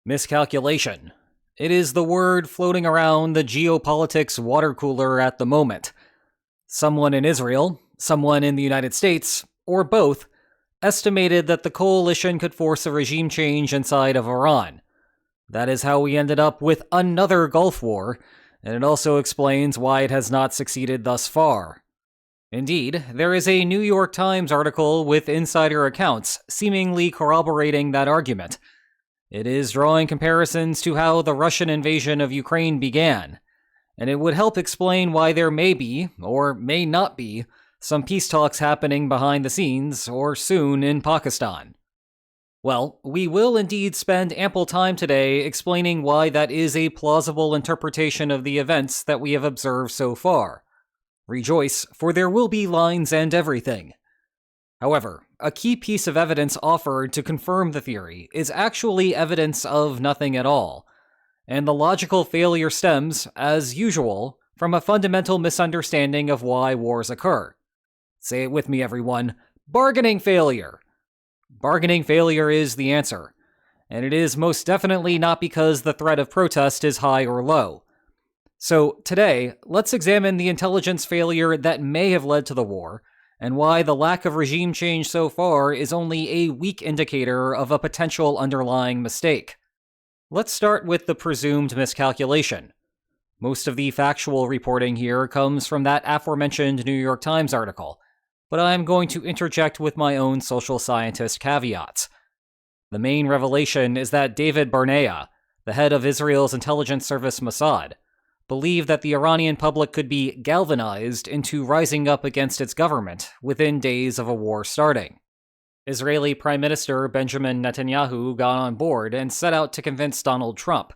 Miscalculation. It is the word floating around the geopolitics water cooler at the moment. Someone in Israel, someone in the United States, or both, estimated that the coalition could force a regime change inside of Iran. That is how we ended up with another Gulf War, and it also explains why it has not succeeded thus far. Indeed, there is a New York Times article with insider accounts seemingly corroborating that argument. It is drawing comparisons to how the Russian invasion of Ukraine began, and it would help explain why there may be, or may not be, some peace talks happening behind the scenes, or soon in Pakistan. Well, we will indeed spend ample time today explaining why that is a plausible interpretation of the events that we have observed so far. Rejoice, for there will be lines and everything. However, a key piece of evidence offered to confirm the theory is actually evidence of nothing at all, and the logical failure stems, as usual, from a fundamental misunderstanding of why wars occur. Say it with me, everyone. Bargaining failure! Bargaining failure is the answer, and it is most definitely not because the threat of protest is high or low. So, today, let's examine the intelligence failure that may have led to the war, and why the lack of regime change so far is only a weak indicator of a potential underlying mistake. Let's start with the presumed miscalculation. Most of the factual reporting here comes from that aforementioned New York Times article, but I'm going to interject with my own social scientist caveats. The main revelation is that David Barnea, the head of Israel's intelligence service Mossad, believed that the Iranian public could be galvanized into rising up against its government within days of a war starting. Israeli Prime Minister Benjamin Netanyahu got on board and set out to convince Donald Trump.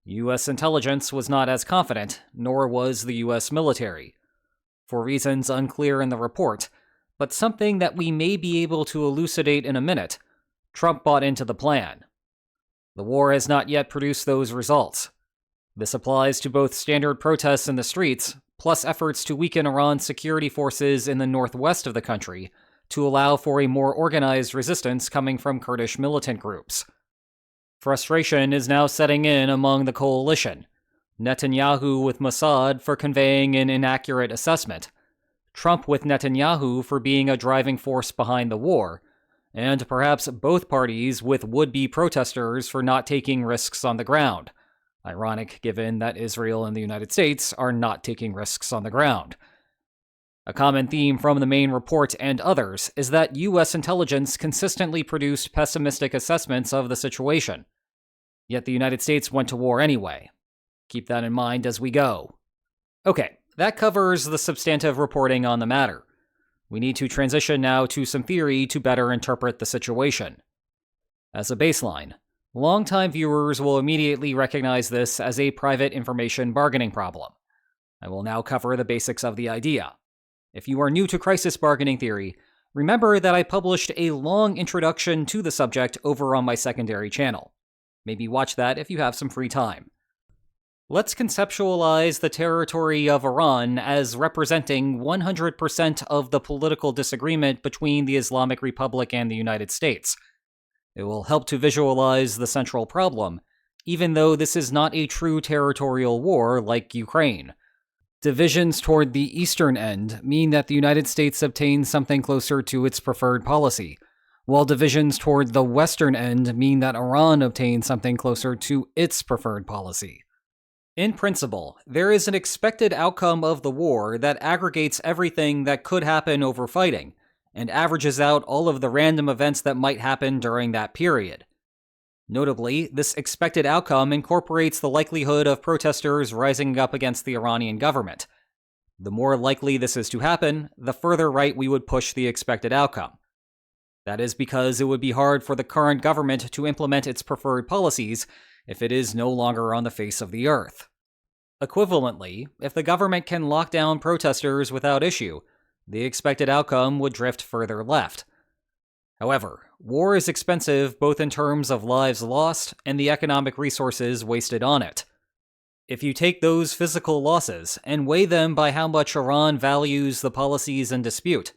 U.S. intelligence was not as confident, nor was the U.S. military. For reasons unclear in the report, but something that we may be able to elucidate in a minute, Trump bought into the plan. The war has not yet produced those results. This applies to both standard protests in the streets, plus efforts to weaken Iran's security forces in the northwest of the country to allow for a more organized resistance coming from Kurdish militant groups. Frustration is now setting in among the coalition. Netanyahu with Mossad for conveying an inaccurate assessment, Trump with Netanyahu for being a driving force behind the war, and perhaps both parties with would-be protesters for not taking risks on the ground. Ironic given that Israel and the United States are not taking risks on the ground. A common theme from the main report and others is that U.S. intelligence consistently produced pessimistic assessments of the situation. Yet the United States went to war anyway. Keep that in mind as we go. Okay, that covers the substantive reporting on the matter. We need to transition now to some theory to better interpret the situation. As a baseline, longtime viewers will immediately recognize this as a private information bargaining problem. I will now cover the basics of the idea. If you are new to crisis bargaining theory, remember that I published a long introduction to the subject over on my secondary channel. Maybe watch that if you have some free time. Let's conceptualize the territory of Iran as representing 100% of the political disagreement between the Islamic Republic and the United States. It will help to visualize the central problem, even though this is not a true territorial war like Ukraine. Divisions toward the eastern end mean that the United States obtains something closer to its preferred policy, while divisions toward the western end mean that Iran obtains something closer to its preferred policy. In principle, there is an expected outcome of the war that aggregates everything that could happen over fighting, and averages out all of the random events that might happen during that period. Notably, this expected outcome incorporates the likelihood of protesters rising up against the Iranian government. The more likely this is to happen, the further right we would push the expected outcome. That is because it would be hard for the current government to implement its preferred policies if it is no longer on the face of the earth. Equivalently, if the government can lock down protesters without issue, the expected outcome would drift further left. However, war is expensive both in terms of lives lost and the economic resources wasted on it. If you take those physical losses and weigh them by how much Iran values the policies in dispute,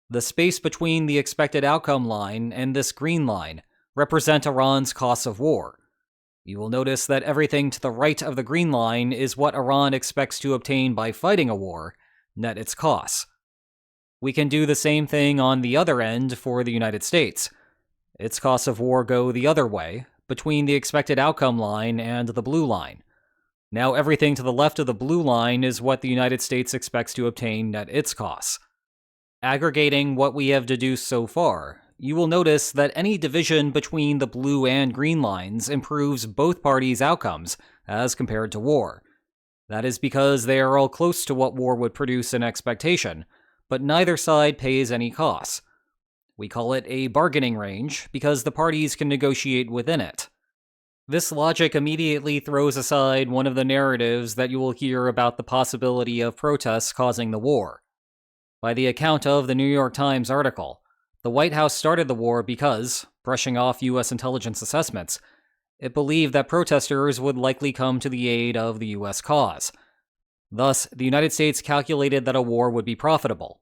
the space between the expected outcome line and this green line represent Iran's costs of war. You will notice that everything to the right of the green line is what Iran expects to obtain by fighting a war, net its costs. We can do the same thing on the other end for the United States. Its costs of war go the other way, between the expected outcome line and the blue line. Now everything to the left of the blue line is what the United States expects to obtain net its costs. Aggregating what we have deduced so far, you will notice that any division between the blue and green lines improves both parties' outcomes as compared to war. That is because they are all close to what war would produce in expectation, but neither side pays any costs. We call it a bargaining range because the parties can negotiate within it. This logic immediately throws aside one of the narratives that you will hear about the possibility of protests causing the war. By the account of the New York Times article, the White House started the war because, brushing off U.S. intelligence assessments, it believed that protesters would likely come to the aid of the U.S. cause. Thus, the United States calculated that a war would be profitable.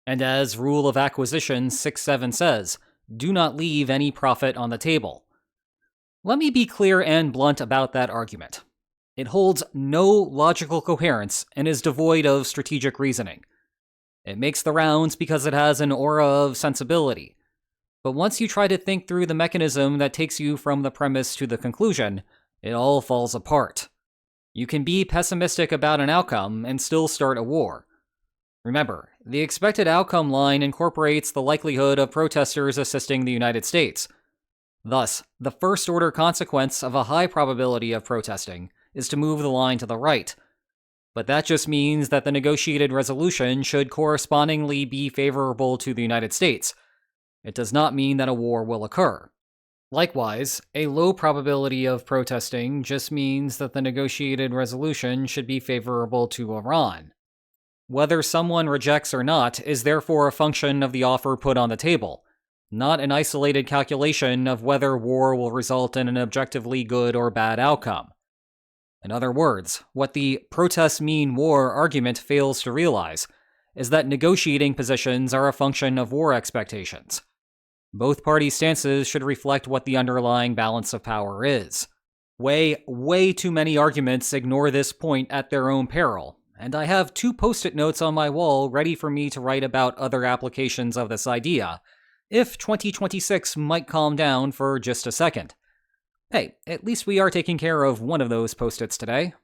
And as Rule of Acquisition 6.7 says, do not leave any profit on the table. Let me be clear and blunt about that argument. It holds no logical coherence and is devoid of strategic reasoning. It makes the rounds because it has an aura of sensibility. But once you try to think through the mechanism that takes you from the premise to the conclusion, it all falls apart. You can be pessimistic about an outcome and still start a war. Remember, the expected outcome line incorporates the likelihood of protesters assisting the United States. Thus, the first-order consequence of a high probability of protesting is to move the line to the right. But that just means that the negotiated resolution should correspondingly be favorable to the United States. It does not mean that a war will occur. Likewise, a low probability of protesting just means that the negotiated resolution should be favorable to Iran. Whether someone rejects or not is therefore a function of the offer put on the table, not an isolated calculation of whether war will result in an objectively good or bad outcome. In other words, what the protests mean war argument fails to realize is that negotiating positions are a function of war expectations. Both party stances should reflect what the underlying balance of power is. Way too many arguments ignore this point at their own peril, and I have 2 post-it notes on my wall ready for me to write about other applications of this idea, if 2026 might calm down for just a second. Hey, at least we are taking care of one of those post-its today.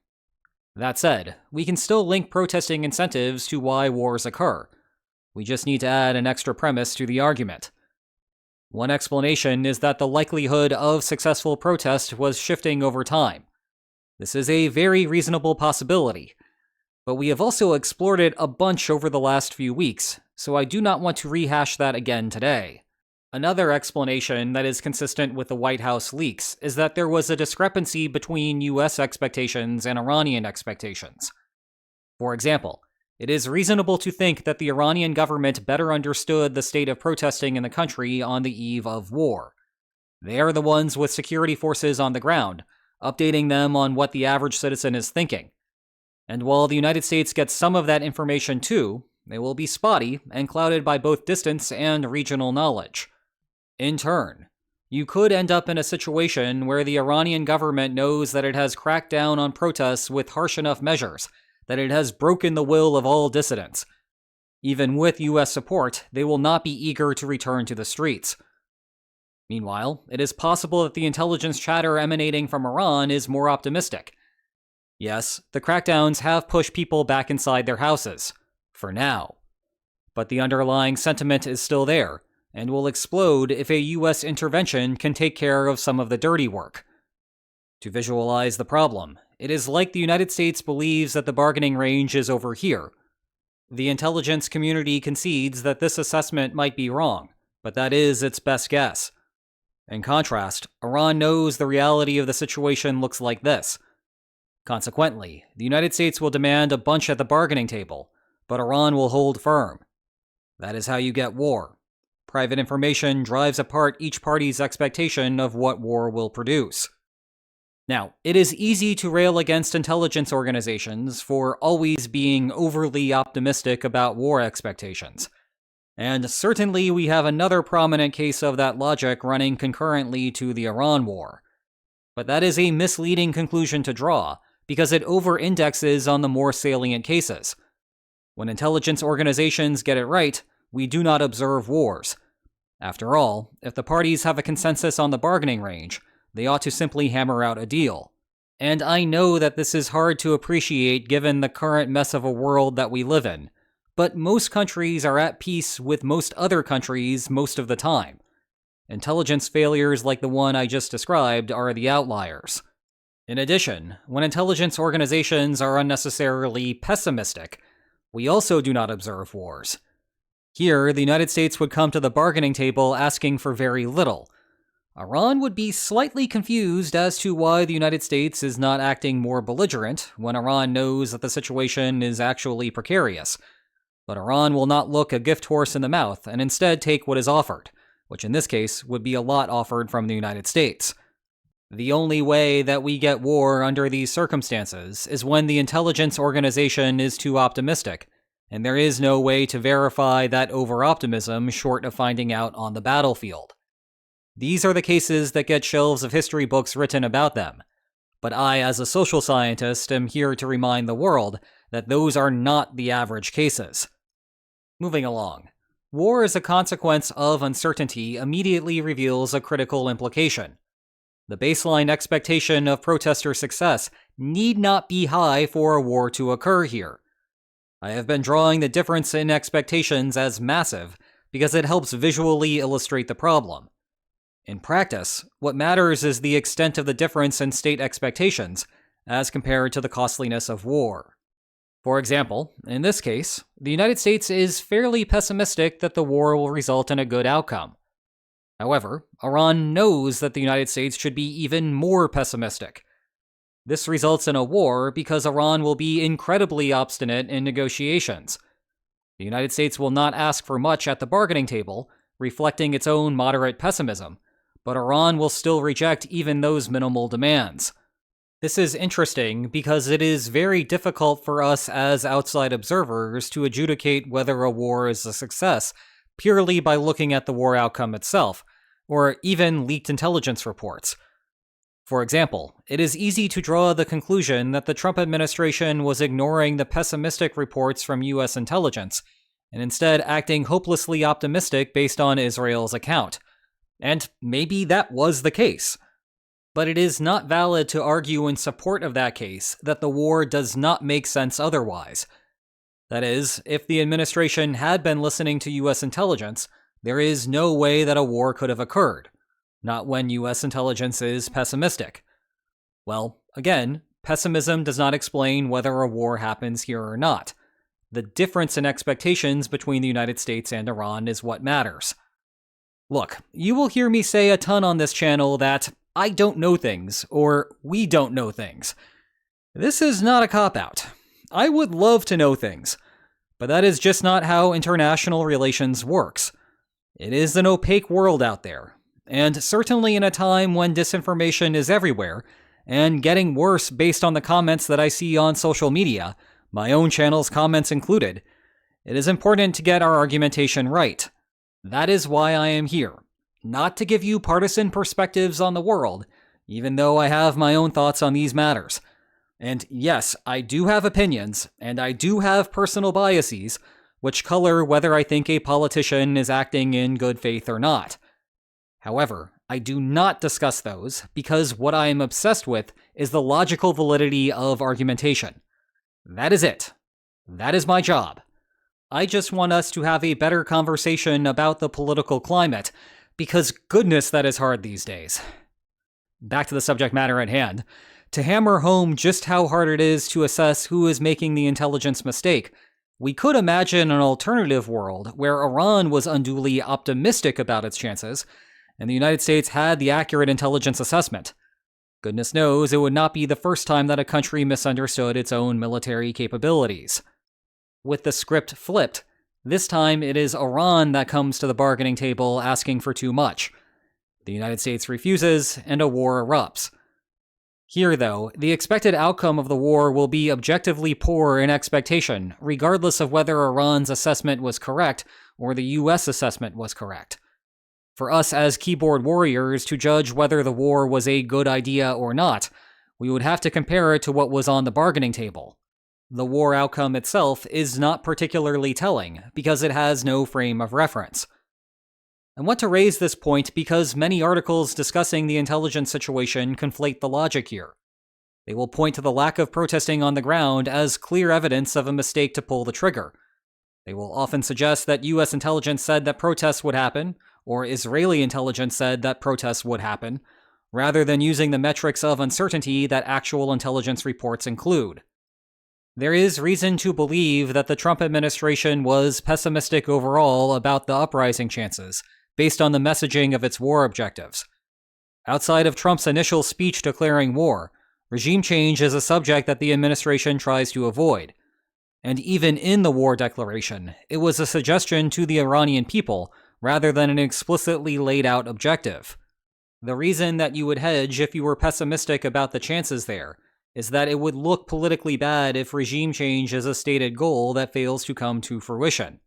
That said, we can still link protesting incentives to why wars occur. We just need to add an extra premise to the argument. One explanation is that the likelihood of successful protest was shifting over time. This is a very reasonable possibility, but we have also explored it a bunch over the last few weeks, so I do not want to rehash that again today. Another explanation that is consistent with the White House leaks is that there was a discrepancy between US expectations and Iranian expectations. For example, it is reasonable to think that the Iranian government better understood the state of protesting in the country on the eve of war. They are the ones with security forces on the ground, updating them on what the average citizen is thinking. And while the United States gets some of that information too, they will be spotty and clouded by both distance and regional knowledge. In turn, you could end up in a situation where the Iranian government knows that it has cracked down on protests with harsh enough measures that it has broken the will of all dissidents. Even with US support, they will not be eager to return to the streets. Meanwhile, it is possible that the intelligence chatter emanating from Iran is more optimistic. Yes, the crackdowns have pushed people back inside their houses, for now. But the underlying sentiment is still there, and will explode if a US intervention can take care of some of the dirty work. To visualize the problem, it is like the United States believes that the bargaining range is over here. The intelligence community concedes that this assessment might be wrong, but that is its best guess. In contrast, Iran knows the reality of the situation looks like this. Consequently, the United States will demand a bunch at the bargaining table, but Iran will hold firm. That is how you get war. Private information drives apart each party's expectation of what war will produce. Now, it is easy to rail against intelligence organizations for always being overly optimistic about war expectations. And certainly we have another prominent case of that logic running concurrently to the Iran war. But that is a misleading conclusion to draw, because it over-indexes on the more salient cases. When intelligence organizations get it right, we do not observe wars. After all, if the parties have a consensus on the bargaining range, they ought to simply hammer out a deal. And I know that this is hard to appreciate given the current mess of a world that we live in, but most countries are at peace with most other countries most of the time. Intelligence failures like the one I just described are the outliers. In addition, when intelligence organizations are unnecessarily pessimistic, we also do not observe wars. Here, the United States would come to the bargaining table asking for very little. Iran would be slightly confused as to why the United States is not acting more belligerent when Iran knows that the situation is actually precarious. But Iran will not look a gift horse in the mouth and instead take what is offered, which in this case would be a lot offered from the United States. The only way that we get war under these circumstances is when the intelligence organization is too optimistic, and there is no way to verify that over-optimism short of finding out on the battlefield. These are the cases that get shelves of history books written about them, but I, as a social scientist, am here to remind the world that those are not the average cases. Moving along. War as a consequence of uncertainty immediately reveals a critical implication. The baseline expectation of protester success need not be high for a war to occur here. I have been drawing the difference in expectations as massive because it helps visually illustrate the problem. In practice, what matters is the extent of the difference in state expectations as compared to the costliness of war. For example, in this case, the United States is fairly pessimistic that the war will result in a good outcome. However, Iran knows that the United States should be even more pessimistic. This results in a war because Iran will be incredibly obstinate in negotiations. The United States will not ask for much at the bargaining table, reflecting its own moderate pessimism, but Iran will still reject even those minimal demands. This is interesting because it is very difficult for us as outside observers to adjudicate whether a war is a success purely by looking at the war outcome itself, or even leaked intelligence reports. For example, it is easy to draw the conclusion that the Trump administration was ignoring the pessimistic reports from U.S. intelligence, and instead acting hopelessly optimistic based on Israel's account. And maybe that was the case. But it is not valid to argue in support of that case that the war does not make sense otherwise. That is, if the administration had been listening to U.S. intelligence, there is no way that a war could have occurred, not when U.S. intelligence is pessimistic. Well, again, pessimism does not explain whether a war happens here or not. The difference in expectations between the United States and Iran is what matters. Look, you will hear me say a ton on this channel that I don't know things, or we don't know things. This is not a cop-out. I would love to know things, but that is just not how international relations works. It is an opaque world out there, and certainly in a time when disinformation is everywhere, and getting worse based on the comments that I see on social media, my own channel's comments included, it is important to get our argumentation right. That is why I am here, not to give you partisan perspectives on the world, even though I have my own thoughts on these matters. And yes, I do have opinions, and I do have personal biases, which color whether I think a politician is acting in good faith or not. However, I do not discuss those because what I am obsessed with is the logical validity of argumentation. That is it. That is my job. I just want us to have a better conversation about the political climate, because goodness, that is hard these days. Back to the subject matter at hand. To hammer home just how hard it is to assess who is making the intelligence mistake, we could imagine an alternative world where Iran was unduly optimistic about its chances, and the United States had the accurate intelligence assessment. Goodness knows it would not be the first time that a country misunderstood its own military capabilities. With the script flipped, this time it is Iran that comes to the bargaining table asking for too much. The United States refuses, and a war erupts. Here, though, the expected outcome of the war will be objectively poor in expectation, regardless of whether Iran's assessment was correct or the U.S. assessment was correct. For us as keyboard warriors to judge whether the war was a good idea or not, we would have to compare it to what was on the bargaining table. The war outcome itself is not particularly telling because it has no frame of reference. I want to raise this point because many articles discussing the intelligence situation conflate the logic here. They will point to the lack of protesting on the ground as clear evidence of a mistake to pull the trigger. They will often suggest that US intelligence said that protests would happen, or Israeli intelligence said that protests would happen, rather than using the metrics of uncertainty that actual intelligence reports include. There is reason to believe that the Trump administration was pessimistic overall about the uprising chances, based on the messaging of its war objectives. Outside of Trump's initial speech declaring war, regime change is a subject that the administration tries to avoid. And even in the war declaration, it was a suggestion to the Iranian people rather than an explicitly laid out objective. The reason that you would hedge if you were pessimistic about the chances there is that it would look politically bad if regime change is a stated goal that fails to come to fruition.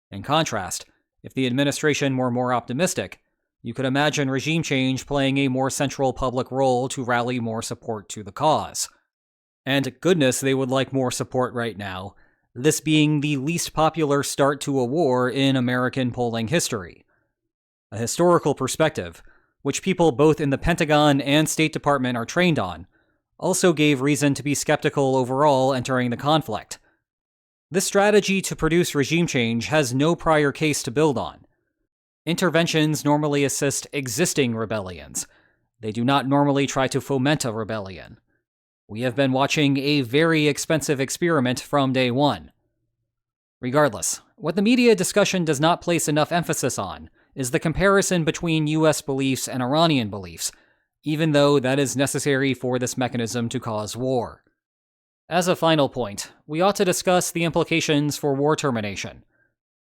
In contrast, if the administration were more optimistic, you could imagine regime change playing a more central public role to rally more support to the cause. And goodness, they would like more support right now, this being the least popular start to a war in American polling history. A historical perspective, which people both in the Pentagon and State Department are trained on, also gave reason to be skeptical overall entering the conflict. This strategy to produce regime change has no prior case to build on. Interventions normally assist existing rebellions. They do not normally try to foment a rebellion. We have been watching a very expensive experiment from day one. Regardless, what the media discussion does not place enough emphasis on is the comparison between US beliefs and Iranian beliefs, even though that is necessary for this mechanism to cause war. As a final point, we ought to discuss the implications for war termination.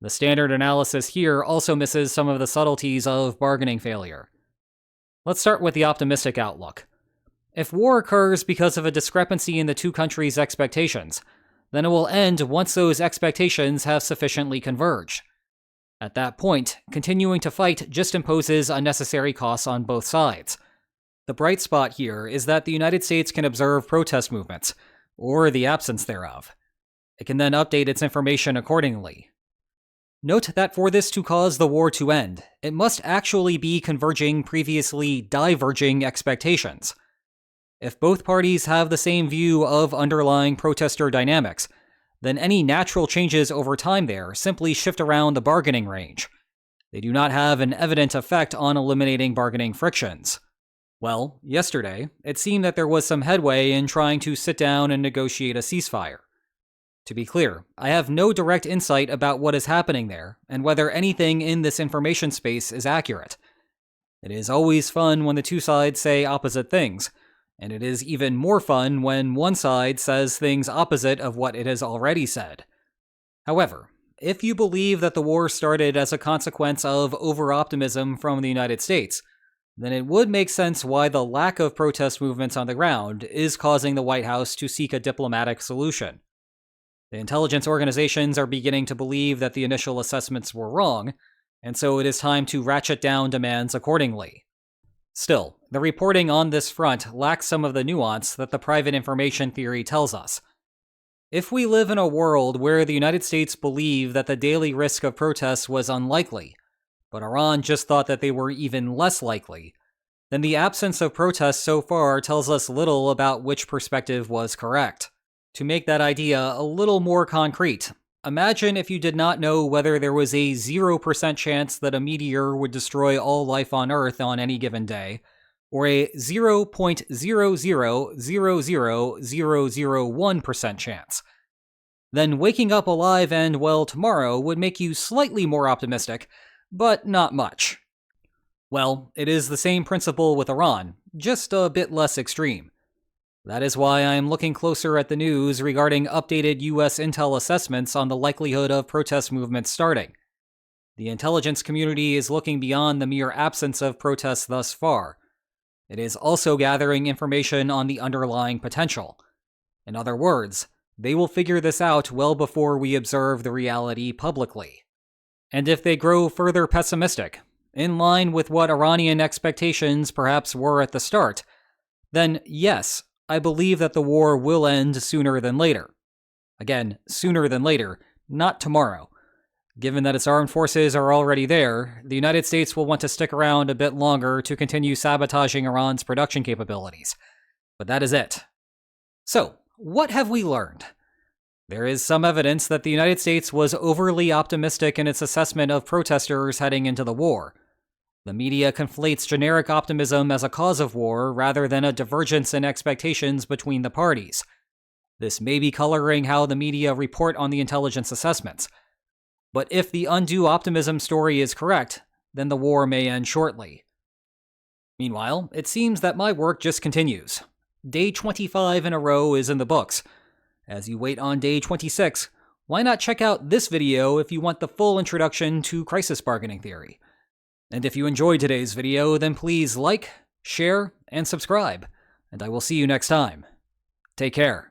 The standard analysis here also misses some of the subtleties of bargaining failure. Let's start with the optimistic outlook. If war occurs because of a discrepancy in the two countries' expectations, then it will end once those expectations have sufficiently converged. At that point, continuing to fight just imposes unnecessary costs on both sides. The bright spot here is that the United States can observe protest movements, or the absence thereof. It can then update its information accordingly. Note that for this to cause the war to end, it must actually be converging previously diverging expectations. If both parties have the same view of underlying protester dynamics, then any natural changes over time there simply shift around the bargaining range. They do not have an evident effect on eliminating bargaining frictions. Well, yesterday, it seemed that there was some headway in trying to sit down and negotiate a ceasefire. To be clear, I have no direct insight about what is happening there and whether anything in this information space is accurate. It is always fun when the two sides say opposite things, and it is even more fun when one side says things opposite of what it has already said. However, if you believe that the war started as a consequence of over-optimism from the United States, then it would make sense why the lack of protest movements on the ground is causing the White House to seek a diplomatic solution. The intelligence organizations are beginning to believe that the initial assessments were wrong, and so it is time to ratchet down demands accordingly. Still, the reporting on this front lacks some of the nuance that the private information theory tells us. If we live in a world where the United States believed that the daily risk of protests was unlikely, but Iran just thought that they were even less likely, then the absence of protests so far tells us little about which perspective was correct. To make that idea a little more concrete, imagine if you did not know whether there was a 0% chance that a meteor would destroy all life on Earth on any given day, or a 0.0000001% chance. Then waking up alive and well tomorrow would make you slightly more optimistic, but not much. Well, it is the same principle with Iran, just a bit less extreme. That is why I am looking closer at the news regarding updated US intel assessments on the likelihood of protest movements starting. The intelligence community is looking beyond the mere absence of protests thus far. It is also gathering information on the underlying potential. In other words, they will figure this out well before we observe the reality publicly. And if they grow further pessimistic, in line with what Iranian expectations perhaps were at the start, then yes, I believe that the war will end sooner than later. Again, sooner than later, not tomorrow. Given that its armed forces are already there, the United States will want to stick around a bit longer to continue sabotaging Iran's production capabilities. But that is it. So, what have we learned? There is some evidence that the United States was overly optimistic in its assessment of protesters heading into the war. The media conflates generic optimism as a cause of war rather than a divergence in expectations between the parties. This may be coloring how the media report on the intelligence assessments. But if the undue optimism story is correct, then the war may end shortly. Meanwhile, it seems that my work just continues. Day 25 in a row is in the books. As you wait on day 26, why not check out this video if you want the full introduction to crisis bargaining theory? And if you enjoyed today's video, then please like, share, and subscribe. And I will see you next time. Take care.